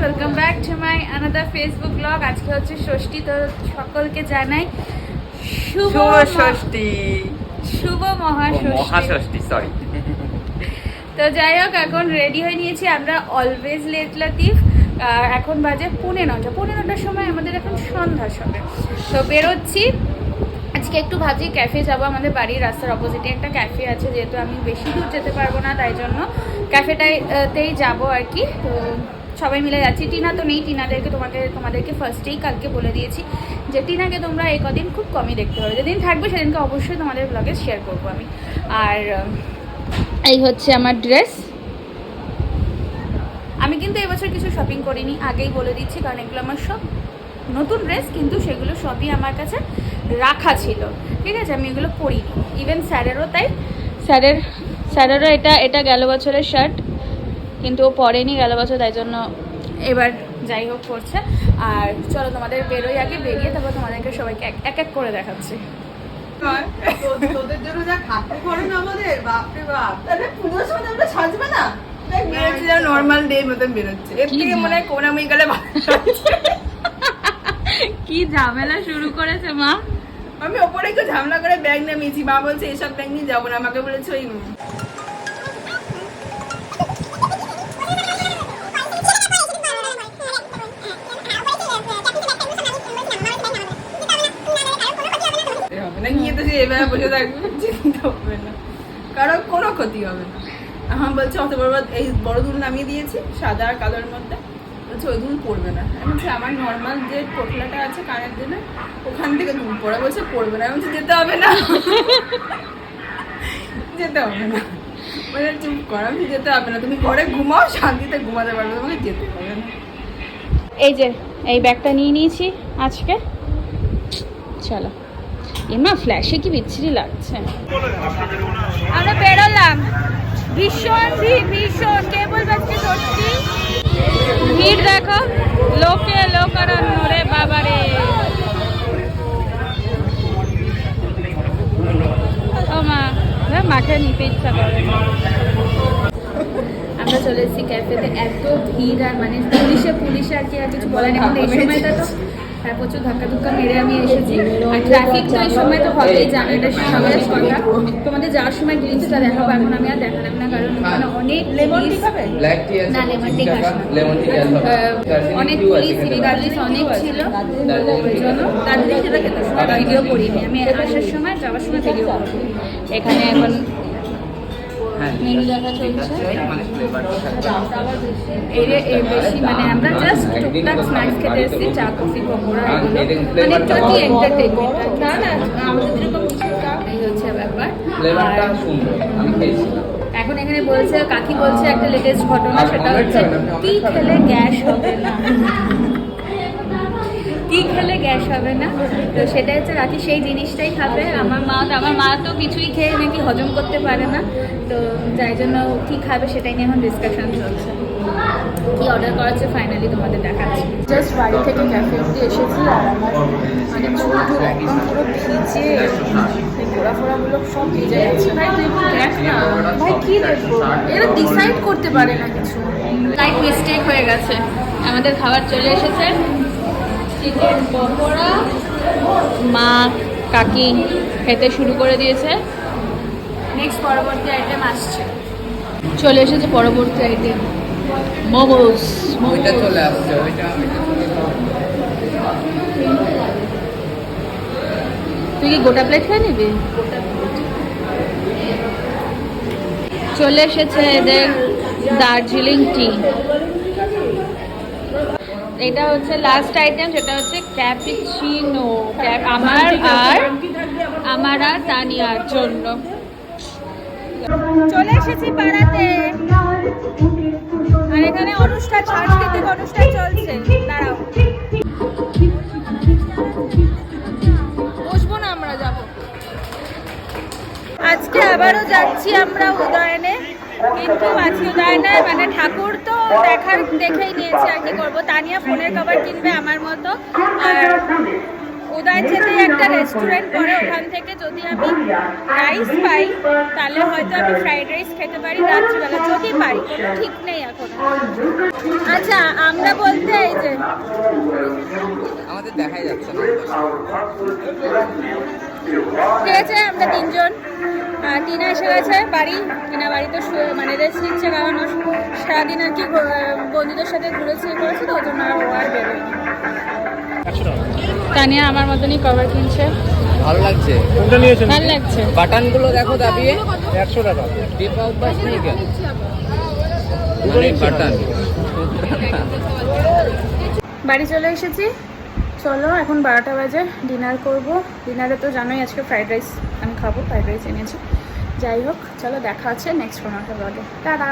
Welcome back to my another Facebook blog. আজকে হচ্ছে ষষ্ঠী, তো সকলকে জানাই শুভ ষষ্ঠী, শুভ মহাষষ্ঠী। সরি। তো যাই হোক, এখন রেডি হয়ে নিয়েছি আমরা অলওয়েজ লেট লাতিফ। এখন বাজে 9:30 সময়, আমাদের এখন সন্ধ্যা সবে। তো বেরোচ্ছি আজকে, একটু ভাবছি ক্যাফে যাবো। আমাদের বাড়ির রাস্তার অপোজিটে একটা ক্যাফে আছে, যেহেতু আমি বেশি দূর যেতে পারবো না, তাই জন্য ক্যাফেটাতেই যাবো আর কি। তো সবাই মিলে যাচ্ছি। টিনা তো নেই, তোমাদেরকে ফার্স্টেই কালকে বলে দিয়েছি যে টিনাকে তোমরা এই কদিন খুব কমই দেখতে পাবে, যেদিন থাকবে সেদিনকে অবশ্যই তোমাদের ব্লগে শেয়ার করবো আমি। আর এই হচ্ছে আমার ড্রেস। আমি কিন্তু এবছর কিছু শপিং করিনি, আগেই বলে দিচ্ছি, কারণ এগুলো আমার সব নতুন ড্রেস, কিন্তু সেগুলো সবই আমার কাছে রাখা ছিল, ঠিক আছে। আমি এগুলো পরিনি, ইভেন স্যারেরও তাই। স্যারেরও এটা গেল বছরের শার্ট, কিন্তু ও পরেনি গেল বছর, তাই জন্য এবার যাই হোক করছে। আর চলো তোমাদের বেরোই, আগে বেরিয়ে তারপর তোমাদেরকে সবাইকে এক এক করে দেখাচ্ছি। তোদের জন্য যা খাটতে পারে না আমাদের, বাপরে বাপ। তাহলে পুজোর সময় আমরা সাজবে না? নর্মাল ডে মতন বেরোচ্ছে, এর থেকে মনে হয় কোনামি গেলে কি ঝামেলা শুরু করেছে মা। আমি ওপরে একটু ঝামেলা করে ব্যাগ নামিয়েছি, মা বলছে এসব ব্যাগ নিয়ে যাবো না, আমাকে বলেছে ওই নিয়ে তো এভাবে বসে থাকবে, চিন্তা হবে না, কারণ কোনো ক্ষতি হবে না। আমার বলছে অত বড় এই বড় দুল নামিয়ে দিয়েছি সাদা আর কালোর মধ্যে, বলছে ওই দুল পড়বে না। আমি বলছি আমার নর্মাল যে পোটলাটা আছে কানের জন্য, ওখান থেকে দুল পড়া, বলছে পড়বে না। আমি বলছি যেতে হবে না, যেতে হবে না, বলে চুপ কর। আমি যেতে হবে না, তুমি ঘরে ঘুমাও, শান্তিতে ঘুমাতে পারবে, তোমাকে যেতে হবে না। এই যে এই ব্যাগটা নিয়ে নিয়েছি আজকে, চলো। এমা ফ্ল্যাশে কি বিচ্ছিরি লাগছে। আমরা বেরোলাম, ভীষণ ভীষণ কেবল বাজছে সত্যি ভিড়, দেখো লোকে লোকারণ্য রে বাবা রে। ও মা, মাঠে নিতে ইচ্ছা করে। আমরা চলে এসেছি ক্যাফেতে, এত ভিড়, আর মানে পুলিশে আর কি আর কিছু বলে না। এই সময়টা তো প্রচুর ধাক্কা মেরে আমি এসেছি, আর ট্রাফিক তো এই সময় তো হবেই, জানো, এটা সবাই কথা। তোমাদের যাওয়ার সময় গ্লিচটা দেখাবো, এখন আমি আর দেখালাম না, কারণ ওখানে অনেক না লেমন টি খাস না, অনেক পুলিশ সিভিক অনেক ছিল, ওই জন্য তাদের সেটা খেতে সময় ভিডিও করিনি। আমি আসার সময় যাওয়ার সময় ভিডিও করবো। এখানে এখন মেনু দেখা চলছে, এর বেশি মানে আমরা জাস্ট টুকটাক স্ন্যাক্স খেতে এসেছি, চা কফি পকোড়া এগুলো, মানে একটু কি এন্টারটেনমেন্ট, না আমাদের যেরকম কিছু এই হচ্ছে ব্যাপার। আর এখন এখানে বলছে, কাকি বলছে একটা লেটেস্ট ঘটনা, সেটা হচ্ছে কি খেলে গ্যাস হবে না, কি খেলে গ্যাস হবে না। তো সেটা হচ্ছে রাখি সেই জিনিসটাই খাবে। আমার মা তো কিছুই খেয়ে নাকি হজম করতে পারে না, তো যাই জন্য কি খাবে সেটাই নিয়ে এখন ডিসকাশন চলছে। কি অর্ডার করা হচ্ছে ফাইনালি তোমাদের দেখাচ্ছি। জাস্ট বাড়ি থেকে ক্যাফে অব্দি এসেছি, আর আমার মানে চুল একদম পুরো ভিজে, গোড়া ফোড়াগুলো সব ভিজে গেছে। ভাই তুই দেখ না, ভাই কি দেখবো, এরা ডিসাইড করতে পারে না কিছু। লাইক মিস্টেক হয়ে গেছে। আমাদের খাবার চলে এসেছে, চিকেন পকোড়া, মা কাকি খেতে শুরু করে দিয়েছে। নেক্সট পরবর্তী আইটেম আসছে, চলে এসেছে পরবর্তী আইটেম মোমোস। ওইটা চলে আসছে, ওইটা তুই কি গোটা প্লেট খেয়ে নিবি? চলে এসেছে এদের দার্জিলিং টি। এটা হচ্ছে লাস্ট আইটেম, সেটা হচ্ছে ক্যাপুচিনো, আমার আর তানিয়ার জন্য। চলে এসেছি পাড়াতে, আর এখানে অনুষ্ঠান, সাংস্কৃতিক অনুষ্ঠান চলছে। দাঁড়াও, বসবো না, আমরা যাবো। আজকে আবারও যাচ্ছি আমরা উদয়নে, কিন্তু আজকে উদয়নে মানে ঠাকুর তো দেখেই নিয়েছি, আর কি করবো। তানিয়া ফোনের কভার কিনবে আমার মতো, আর উদয়ন যেতে একটা রেস্টুরেন্ট পড়ে, ওখান থেকে যদি আমি রাইস পাই তাহলে হয়তো আমি ফ্রাইড রাইস খেতে পারি রাত্রিবেলা, যদি পাই, কোনো ঠিক নেই এখন। আচ্ছা, আমরা বলতে দেখাই যাচ্ছে না। ঠিক আছে, আমরা তিনজন। টিনা এসে গেছে বাড়ি। টিনা বাড়িতে মানে রেস্ট নিচ্ছে, কারণ ও সারাদিন আর কি বন্ধুদের সাথে ঘুরেছে করেছে, তো ওই জন্য আর ও আর বেরোয়নি। তানিয়া আমার মতনই কভার কিনছে। ভালো লাগছে, কোনটা নিয়েছেন? ভালো লাগছে। বাটনগুলো দেখো দাবিয়ে 100 টাকা। টিপা অভ্যাস নেই কেন? মানে বাটন বাড়ি চলে এসেছি। চলো এখন 12টা বাজে, ডিনার করব। ডিনারে তো জানোই আজকে ফ্রাইড রাইস আমি খাবো, ফ্রাইড রাইস এনেছি। যাই হোক, চলো দেখা আছে নেক্সট কোনো একটা ব্লগে। টাটা।